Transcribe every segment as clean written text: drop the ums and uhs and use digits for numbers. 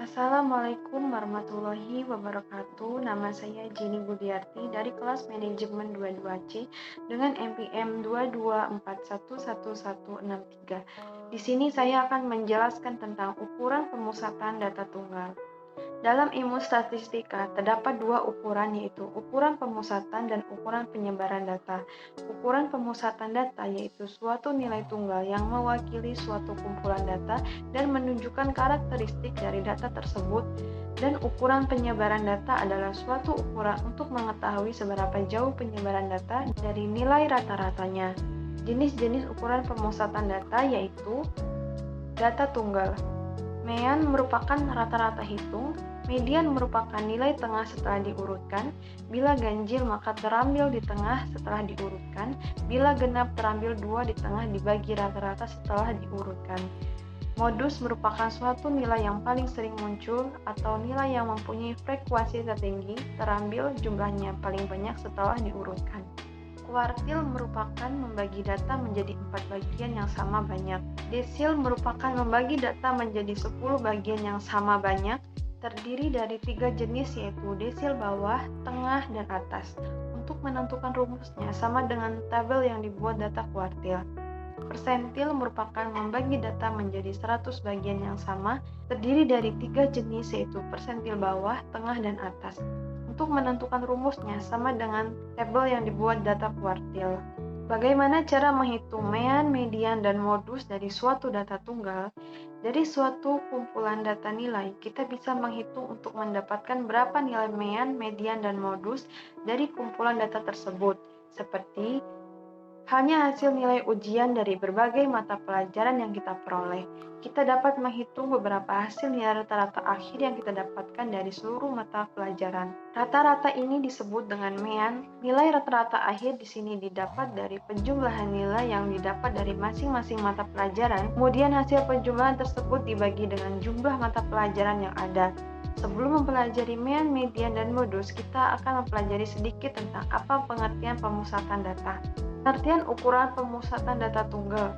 Assalamualaikum warahmatullahi wabarakatuh. Nama saya Jenny Budiarti dari kelas manajemen 22C dengan NPM 224111163. Di sini saya akan menjelaskan tentang ukuran pemusatan data tunggal. Dalam ilmu statistika, terdapat dua ukuran, yaitu ukuran pemusatan dan ukuran penyebaran data. Ukuran pemusatan data yaitu suatu nilai tunggal yang mewakili suatu kumpulan data dan menunjukkan karakteristik dari data tersebut, dan ukuran penyebaran data adalah suatu ukuran untuk mengetahui seberapa jauh penyebaran data dari nilai rata-ratanya. Jenis-jenis ukuran pemusatan data yaitu data tunggal. Mean merupakan rata-rata hitung, median merupakan nilai tengah setelah diurutkan, bila ganjil maka terambil di tengah setelah diurutkan, bila genap terambil 2 di tengah dibagi rata-rata setelah diurutkan. Modus merupakan suatu nilai yang paling sering muncul atau nilai yang mempunyai frekuensi tertinggi terambil jumlahnya paling banyak setelah diurutkan. Kuartil merupakan membagi data menjadi 4 bagian yang sama banyak. Desil merupakan membagi data menjadi 10 bagian yang sama banyak, terdiri dari 3 jenis yaitu desil bawah, tengah, dan atas. Untuk menentukan rumusnya sama dengan tabel yang dibuat data kuartil. Persentil merupakan membagi data menjadi 100 bagian yang sama, terdiri dari 3 jenis yaitu persentil bawah, tengah, dan atas. Untuk menentukan rumusnya sama dengan tabel yang dibuat data kuartil. Bagaimana cara menghitung mean, median, dan modus dari suatu data tunggal? Dari suatu kumpulan data nilai, kita bisa menghitung untuk mendapatkan berapa nilai mean, median, dan modus dari kumpulan data tersebut, seperti hanya hasil nilai ujian dari berbagai mata pelajaran yang kita peroleh. Kita dapat menghitung beberapa hasil nilai rata-rata akhir yang kita dapatkan dari seluruh mata pelajaran. Rata-rata ini disebut dengan mean. Nilai rata-rata akhir di sini didapat dari penjumlahan nilai yang didapat dari masing-masing mata pelajaran. Kemudian hasil penjumlahan tersebut dibagi dengan jumlah mata pelajaran yang ada. Sebelum mempelajari mean, median, dan modus, kita akan mempelajari sedikit tentang apa pengertian pemusatan data. Pengertian ukuran pemusatan data tunggal.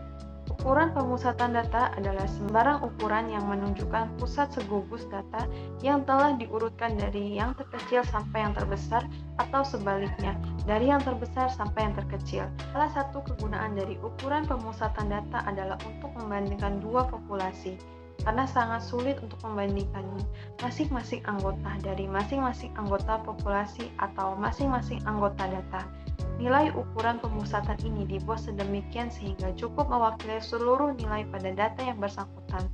Ukuran pemusatan data adalah sembarang ukuran yang menunjukkan pusat segugus data yang telah diurutkan dari yang terkecil sampai yang terbesar atau sebaliknya, dari yang terbesar sampai yang terkecil. Salah satu kegunaan dari ukuran pemusatan data adalah untuk membandingkan dua populasi, karena sangat sulit untuk membandingkannya masing-masing anggota dari masing-masing anggota populasi atau masing-masing anggota data. Nilai ukuran pemusatan ini dibuat sedemikian sehingga cukup mewakili seluruh nilai pada data yang bersangkutan.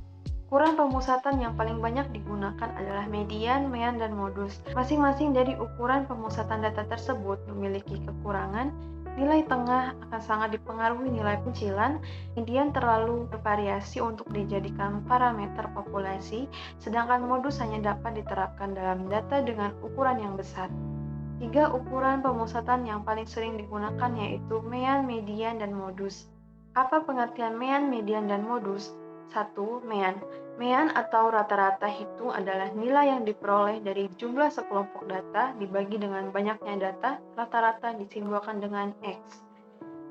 Ukuran pemusatan yang paling banyak digunakan adalah median, mean, dan modus. Masing-masing dari ukuran pemusatan data tersebut memiliki kekurangan. Nilai tengah akan sangat dipengaruhi nilai pencilan, median terlalu bervariasi untuk dijadikan parameter populasi, sedangkan modus hanya dapat diterapkan dalam data dengan ukuran yang besar. 3 ukuran pemusatan yang paling sering digunakan yaitu mean, median, dan modus. Apa pengertian mean, median, dan modus? 1. Mean. Mean atau rata-rata hitung adalah nilai yang diperoleh dari jumlah sekelompok data dibagi dengan banyaknya data, rata-rata disimbolkan dengan X.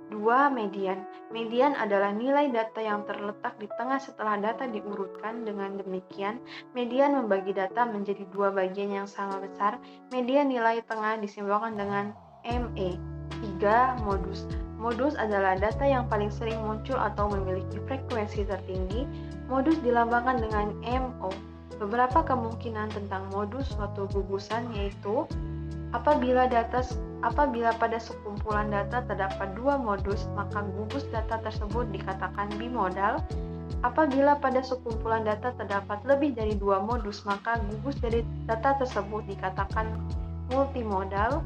2. Median. Median adalah nilai data yang terletak di tengah setelah data diurutkan. Dengan demikian, median membagi data menjadi 2 bagian yang sama besar. Median nilai tengah disimbolkan dengan ME. 3. Modus. Modus adalah data yang paling sering muncul atau memiliki frekuensi tertinggi. Modus dilambangkan dengan MO. Beberapa kemungkinan tentang modus suatu gugusan yaitu Apabila pada sekumpulan data terdapat 2 modus, maka gugus data tersebut dikatakan bimodal. Apabila pada sekumpulan data terdapat lebih dari 2 modus, maka gugus dari data tersebut dikatakan multimodal.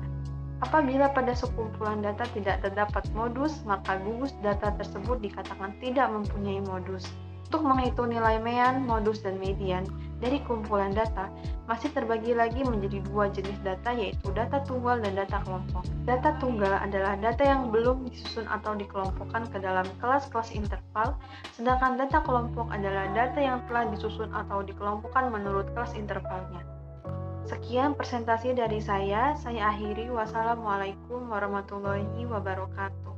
Apabila pada sekumpulan data tidak terdapat modus, maka gugus data tersebut dikatakan tidak mempunyai modus. Untuk menghitung nilai mean, modus, dan median dari kumpulan data, masih terbagi lagi menjadi 2 jenis data yaitu data tunggal dan data kelompok. Data tunggal adalah data yang belum disusun atau dikelompokkan ke dalam kelas-kelas interval, sedangkan data kelompok adalah data yang telah disusun atau dikelompokkan menurut kelas intervalnya. Sekian presentasi dari saya akhiri. Wassalamualaikum warahmatullahi wabarakatuh.